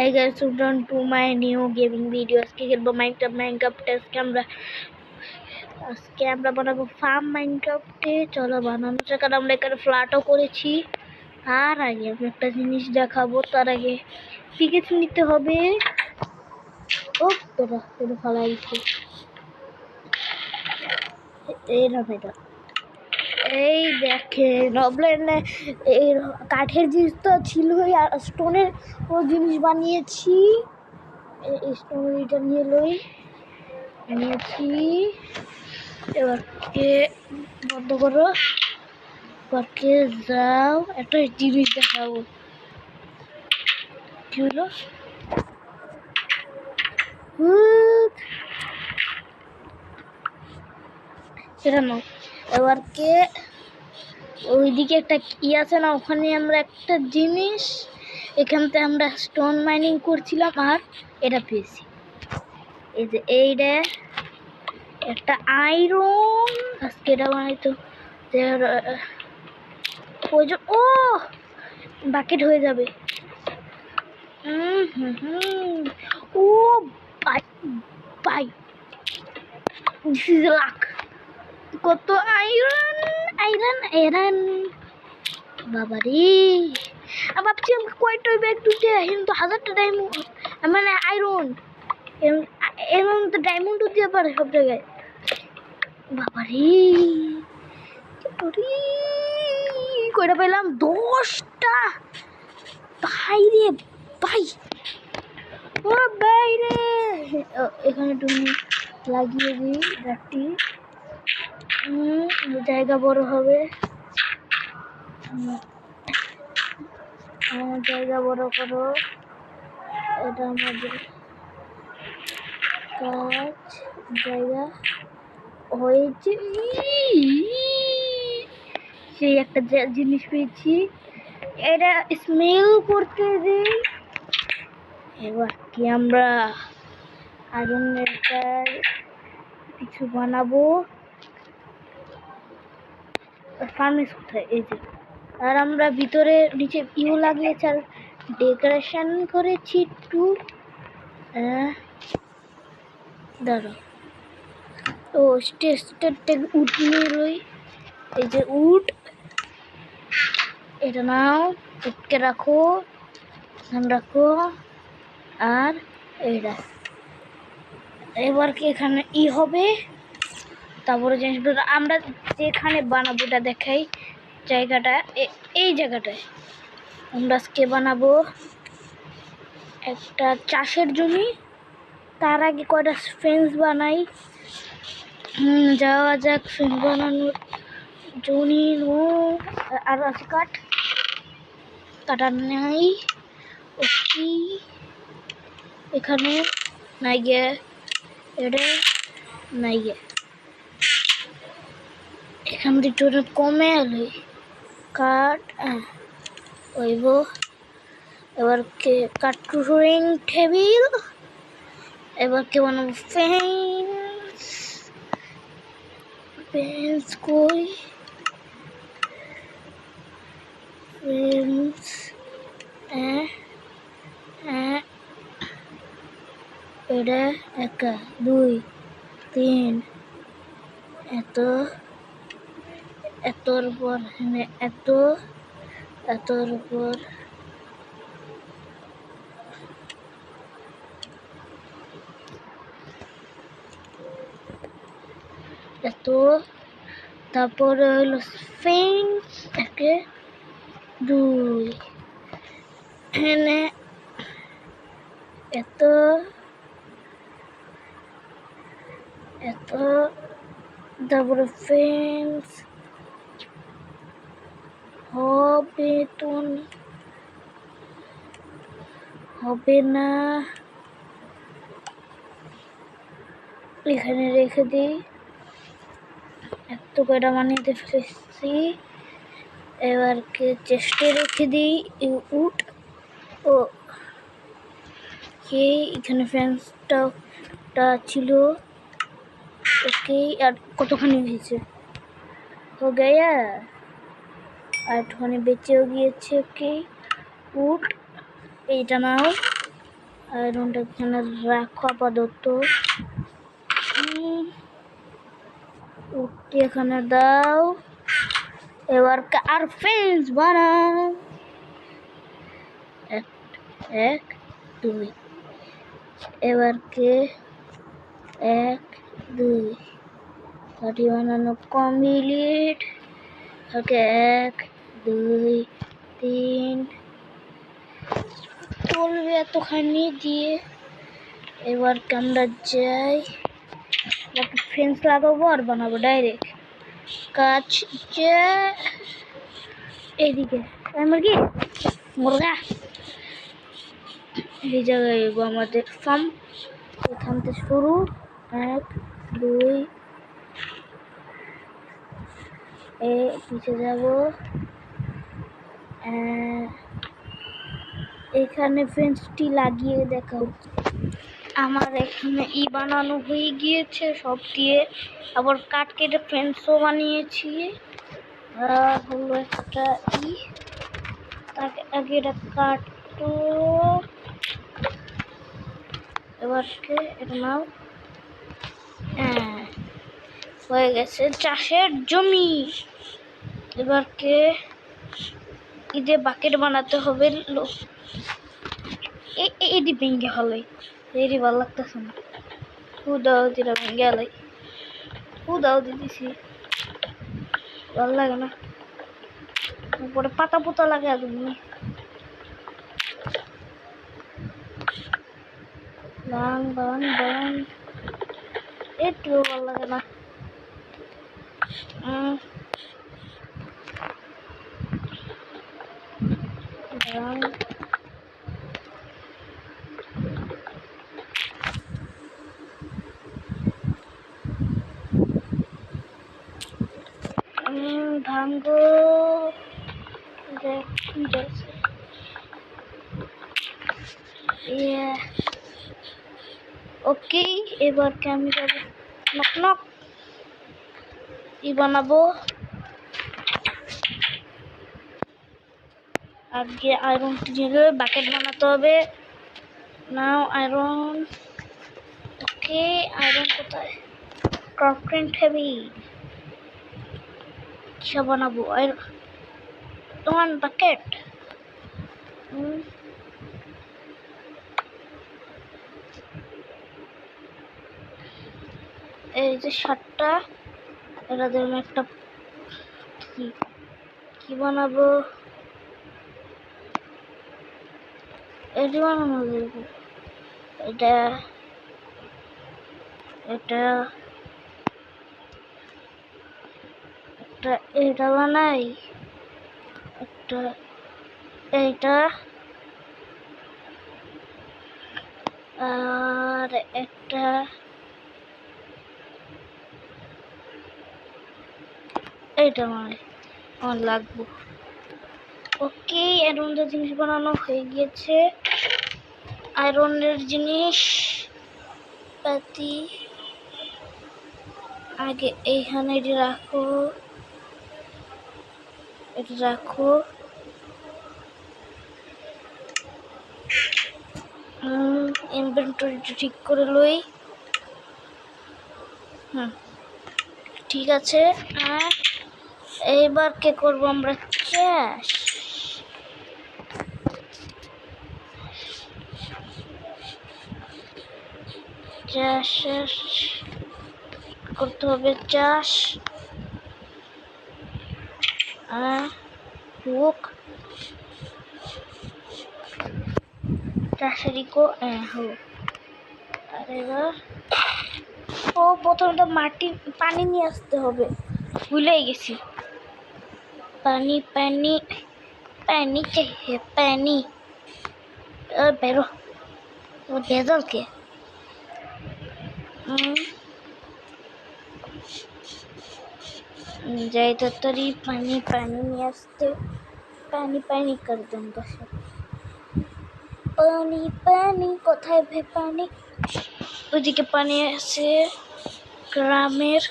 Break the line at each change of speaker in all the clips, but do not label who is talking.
Hi guys, welcome to my new gaming video. আজকে খেলবো Minecraft. আজকে আমরা বানাবো ফার্ম মাইনক্রাফটে। চলো বানানো যাক। আর আমরা এখানে ফ্ল্যাটও করেছি। তার আগে আমি একটা জিনিস দেখাবো। তার আগে পিকেট নিতে হবে। ও তোরা ফালাইছি এই দেখে এই কাঠের জিনিস তো ছিলই, আর স্টোনের ও জিনিস বানিয়েছি। স্টোনের এটা নিয়েছি। এবারকে বন্ধ করো। এবারকে যাও, একটা জিনিস দেখাবো। কি হলো? সেটা নাও। এবারকে ওইদিকে একটা কি আছে না, ওখানে আমরা একটা জিনিস, এখান থেকে আমরা স্টোন মাইনিং করছিলাম আর এটা পেয়েছি। এই যে এইটা একটা আয়রন। আজকে এটা বানাইতো প্রয়োজন। ও বাকেট হয়ে যাবে। ও বাই দিস ইজ লাক। কত আয়রন বাবারে। ভাবছি আমাকে কয়টা ব্যাগ দুটো, কিন্তু 1000টা ডায়মন্ড, মানে আয়রন। এরকম তো ডায়মন্ডও দিয়ে পারে সব জায়গায়। বাবারে কয়টা পেলাম? 10টা। বাইরে ভাই, ও বাইরে। এখানে তুমি লাগিয়ে দিই রাখটি। জায়গা বড় হবে। আমার জায়গা বড় করো। এটা আমাদের কাজ। জায়গা হয়েছে। সেই একটা জিনিস পেয়েছি, এটা স্মেল করতে দিই। এবার কি আমরা আগুনের কিছু বানাবো। ফার্মেস কোথায়? এই যে। আর আমরা ভিতরে নিচে লাগিয়েছি আর ডেকোরেশন করেছি একটু। দাঁড়ো, ও স্টেজ উড নিয়ে রই। এই যে উড, এটা নাও, উঠকে রাখো, রাখো। আর এইটা এবার কি এখানে হবে। তারপরে জিনিসগুলো আমরা যেখানে বানাবো এটা দেখাই। জায়গাটা এই জায়গাটায় আমরা আজকে বানাবো একটা চাষের জমি। তার আগে কয়টা ফেন্স বানাই। যাওয়া যাক ফেন্স বানানোর জন্য। আর আছে কাটা নাই। ওকে, এখানে নাই গে, এটা নাই গে। এখান থেকে কমে এলো কাঠ ওইব। এবার কে কাটুরিং টেবিল। এবার কে বানাবো ফেন্স কই ফেন্স। এটা 1 2 3 এতর উপর এতর উপর এত। তারপরে হলো ফেন্স 1 2 এখানে এত তারপরে ফেন্স হবে না। এখানে রেখে দিই। এত কয়টা বানিয়ে ফেলেছি। এবারকে চেস্টে রেখে দিই উড। ও এখানে ফ্যান্সটা ছিল। ওকে, আর কতখানি হয়েছে? ও গায়া আর একটুখানি বেঁচেও গিয়েছে। ওকে উড, এইটা নাও। আয়রনটা এখানে রাখো আপাতত। ওকে এখানে দাও। এবার আর ফেন্স বানাও। এক দুই। এবারকে 1 2 কাঠি বানানো কমপ্লিট। ওকে 1 2 3 চলবে এতখানি দিয়ে। এবার আমরা যাই, ফেন্স লাগাবো আর বানাবো ডাইরেক্ট কাজ। এইদিকে মুরগি মুরগা, এই জায়গায় আমাদের ফার্ম। এখান থেকে শুরু 1 2 পিছে যাব। এখানে ফেন্সটি লাগিয়ে দেখাও। আমার এখানে বানানো হয়ে গিয়েছে সব দিয়ে। আবার কাঠ কেটে ফেন্সও বানিয়েছি। হলো একটা তাকে আগে এটা কাটো। এবারকে এটা নাও। হয়ে গেছে চাষের জমি। এবারকে ঈদে বাকেট বানাতে হবে। এটি ভেঙে হলে এটি ভালো লাগতেছে না। দাও দিলা ভেঙে হলে দাও দিতেছি, ভালো লাগে না। উপরে পাতা পোতা লাগে তুমি বাং বাং বাং, একটু ভালো লাগে না। ভাঙ্গো ওকে। এবারকে আমি যাবো নক নক বানাবো। আগে আয়রন দিয়ে বাকেট বানাতে হবে। নাও আয়রন। ওকে আয়রন কোথায়? ক্রাফটিং টেবিল কিসব বানাবো? Iron bucket. এই যে 7টা, এটা ধরুন একটা কি বানাবো? এটি বানানো যাবে। এটা এটা একটা এটা বানাই, একটা এইটা, আর একটা এইটা বানাই আমার লাগবে। ওকে আয়রনের জিনিস বানানো হয়ে গিয়েছে। আয়রনের জিনিস পাতি আগে এইখানে এটি রাখো, এটা রাখো। ইনভেন্টরিটা ঠিক করে লই। ঠিক আছে। আর এইবার কে করবো আমরা? চাষ চাষ করতে হবে। চাষ হোক চাষেরই হোক। আর এবার প্রথমে তো মাটি পানি নিয়ে আসতে হবে, ভুলেই গেছি। পানি পানি পানি চাই, পানি। বেরো ভেজলকে যাই তাড়াতাড়ি পানি পানি নিয়ে আসতে। পানি পানি করে দেন বসে। পানি পানি কোথায় ভাই পানি? ওইদিকে পানি আছে গ্রামের।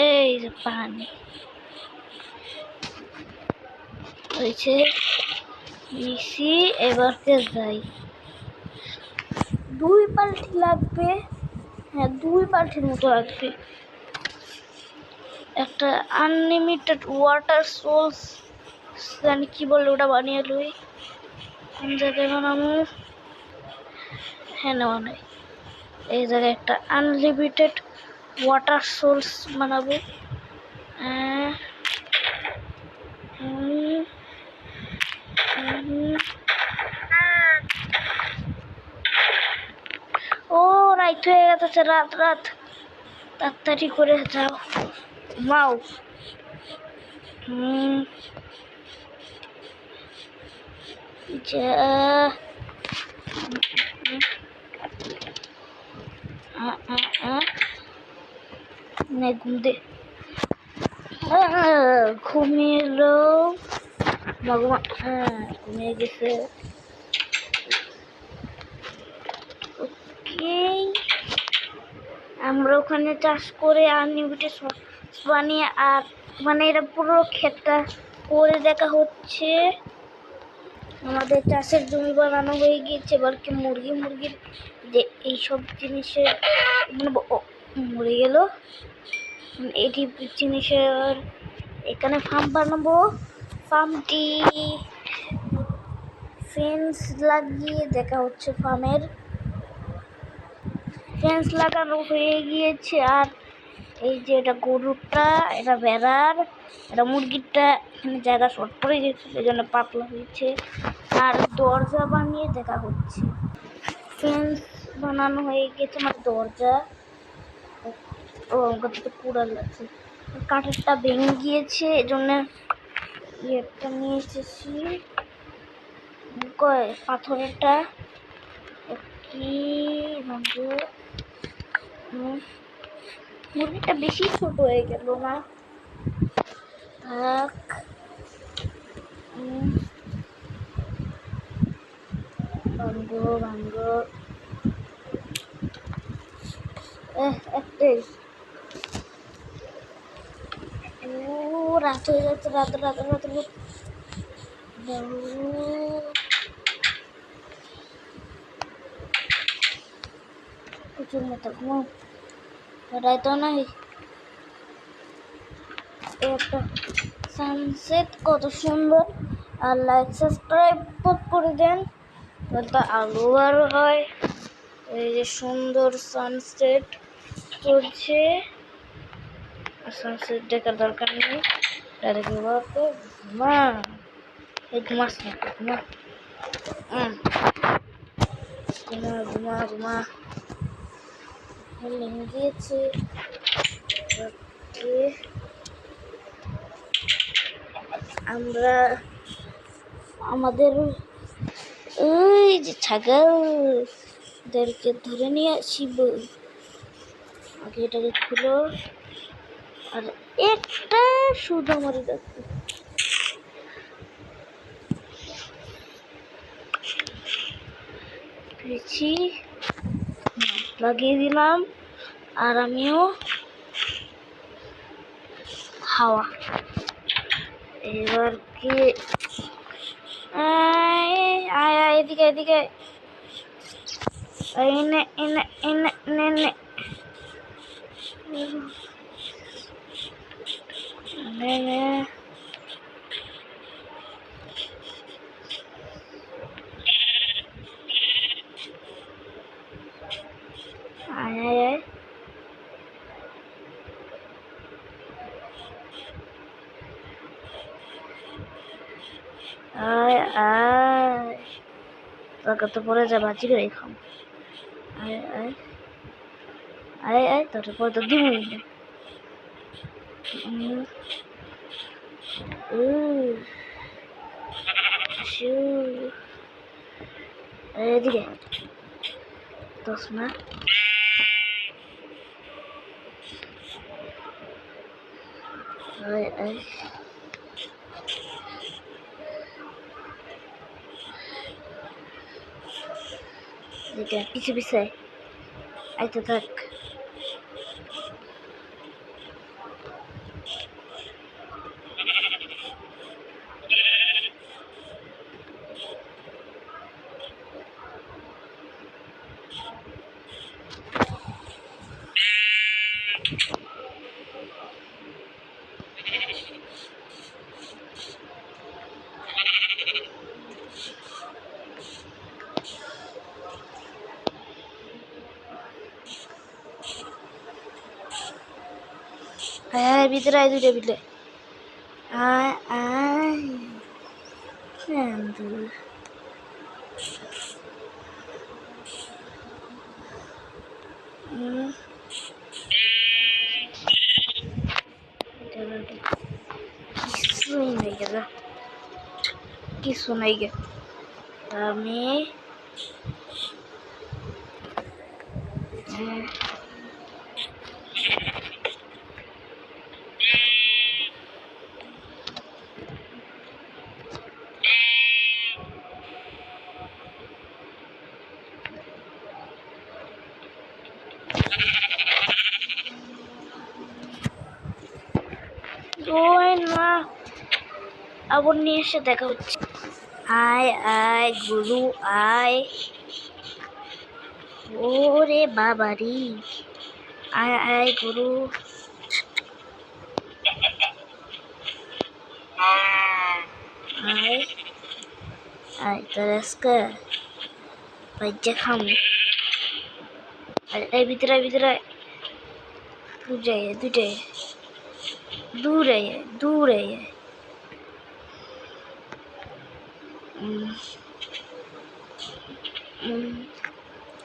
এই যে পানি হয়েছে। নিছি, এবারকে যাই। 2 বালতি লাগবে, হ্যাঁ 2 বালতির মতো লাগবে। একটা আনলিমিটেড ওয়াটার সোর্স জানি কি বলে ওটা বানিয়ে লই। কোন জায়গায় বানাবো? হ্যাঁ নেওয়া নেই। এই জায়গায় একটা আনলিমিটেড ওয়াটার সোর্স বানাবো। ও রাইট হয়ে গেছে, রাত রাত। তাড়াতাড়ি করে যাও, মাও। যা ঘুম দে, ঘুমিয়ে এলো ভগবান। ঘুমিয়ে গেছে। আমরা ওখানে চাষ করে আনলিমিটেড বানিয়ে, আর মানে এটা পুরো ক্ষেতটা করে দেখা হচ্ছে। আমাদের চাষের জমি বানানো হয়ে গিয়েছে। এবার কি মুরগির যে এইসব জিনিসের মানে মরে গেল, এটি জিনিসের এখানে ফার্ম বানাবো। ফার্মটি ফেন্স লাগিয়ে দেখা হচ্ছে। ফার্মের ফেন্স লাগানো হয়ে গিয়েছে। আর এই যে এটা গরুটা, এটা ভেড়ার, এটা মুরগিরটা এখানে জায়গা শর্ট পড়ে গেছে, সেই জন্য পাতলা হয়েছে। আর দরজা বানিয়ে দেখা হচ্ছে। ফেন্স বানানো হয়ে গেছে, মানে দরজা। ও ওখান থেকে কুড়াল আছে, কাঠেরটা ভেঙে গিয়েছে, এজন্য ইয়েটা নিয়ে এসেছি, পাথরেরটা। কি মুরগিটা বেশি ছোট হয়ে গেল না? থাক। ভাঙ্গো ভাঙ্গো, একটাই। ও রাত হয়ে যাচ্ছে, রাত রাত রাত। প্রচুর মতো ঘুমাও, রাইতো নাই। একটা সানসেট কত সুন্দর। আর লাইক সাবস্ক্রাইব করে দেন, তাহলে আলো আরো হয়। এই যে সুন্দর সানসেট করছে, আর সানসেট দেখার দরকার নেই, ডাইরেক্ট ঘুমা। এই ঘুমাস না, ঘুমা ঘুমা ঘুমা ঘুমা। লেগে গিয়েছে। আমরা আমাদের ওই যে ছাগলদেরকে ধরে নিয়ে আসিব। আগে এটাকে খুলো। আর একটা সুদা মারি যাচ্ছে, লাগিয়ে দিলাম। আর আমিও হাওয়া। এবার কি এদিকে এদিকে, এনে এনে এনে এনে এনে আয় আয়, তোকে তো পরে যা বাঁচি করে খাম। আয় আয় আয় আয়, তোর পরে তো দিবই। এদিকে দোষ না। আয় আয়, পিছে পিছে আইতে থাক। হ্যাঁ ভিতরে আয়, দুইটা বিলে আয় আয় চান্দু। কিছুই নাই গে, কিছু নাই গে। আমি ওই না, আবার নিয়ে এসে দেখা হচ্ছে। আয় আয় গুরু আয়, ওরে বাবারি, আয় আয় গুরু। আয় আয় তোর আজকে বাজ্যা খাম। এই ভিতরে ভিতরে দুটাই দুটাই দূরে দূরে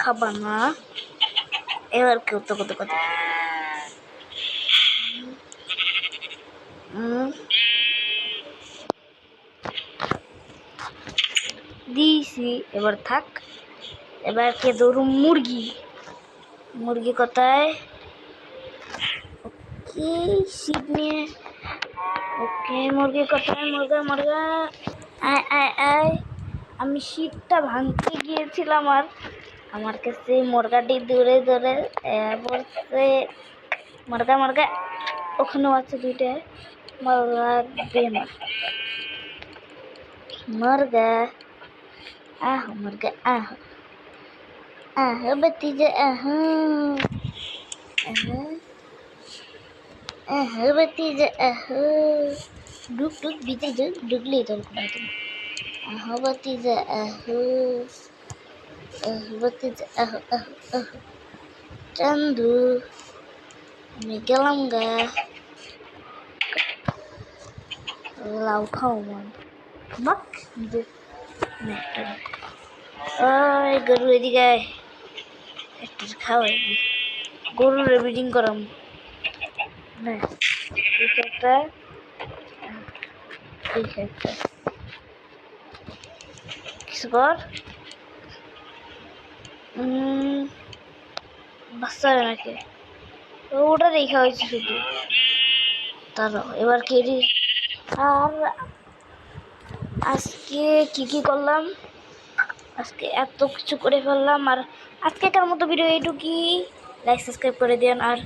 খাবার না এবার কেউ তো কত কথা দিয়েছি, এবার থাক। এবার কে ধরু মুরগি, মুরগি কোথায়? ওকে শীত নিয়ে, ওকে মুরগি কোথায়? মুরগা মুরগা আয় আয় আয়। আমি শীতটা ভাঙতে গিয়েছিলাম আর আমার কাছে মুরগাটি দূরে দূরে বলছে মুরগা মুরগা, ওখানেও আছে দুইটা মুরগা বেমার। মুরগা আহ, মুরগা আহ আহ भतीजा आह आह भतीजा आह, डुक डुक बीते जो डुगली तो आह भतीजा आह आह भतीजा आह आह आह चंदू मैं गेलामगा लाउ खाओ मन बक दे नेक्टर। ওই গরু এদিকে আয়, একটু খাওয়াই গরুর ব্রিডিং করাম না। একটা কিছু কর, বাচ্চা নাকি ওটা রেখা হয়েছে শুধু তার। এবার কেড়ি আর আজকে কি কি করলাম, আজকে এত কিছু করে ফেললাম। আর আজকেকার মতো ভিডিও এইটুকুই। লাইক সাবস্ক্রাইব করে দিন আর